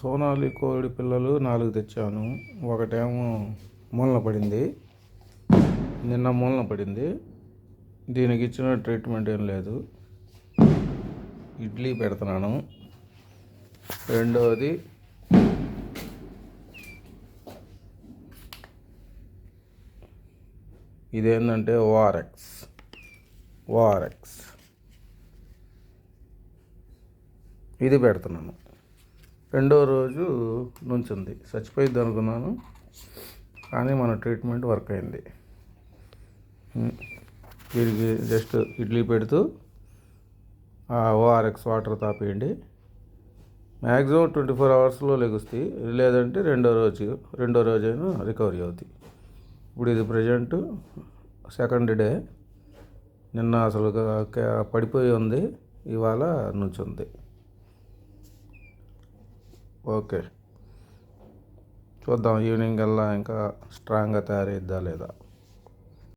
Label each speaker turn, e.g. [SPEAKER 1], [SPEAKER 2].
[SPEAKER 1] సోనాలి కోడి పిల్లలు 4 తెచ్చాను. ఒకటేమో మూలన పడింది, నిన్న మూలన పడింది. దీనికి ఇచ్చిన ట్రీట్మెంట్ ఏం లేదు. ఇడ్లీ పెడుతున్నాను. రెండవది ఇదేంటంటే ఓఆర్ఎక్స్ ఇది పెడుతున్నాను. రెండో రోజు నుంచింది, చచ్చిపోయిద్ది అనుకున్నాను, కానీ మన ట్రీట్మెంట్ వర్క్ అయింది. వీడికి జస్ట్ ఇడ్లీ పెడుతూ ఓఆర్ఎక్స్ వాటర్ తాపేయండి. మ్యాక్సిమం 24 అవర్స్లో లెగుస్తాయి, లేదంటే రెండో రోజైనా రికవరీ అవుతాయి. ఇప్పుడు ఇది ప్రజెంట్ సెకండ్ డే. నిన్న అసలు పడిపోయి ఉంది, ఇవాళ నుంచుంది. ఓకే, చూద్దాం ఈవినింగ్ కల్లా ఇంకా స్ట్రాంగ్గా తయారైద్దా లేదా.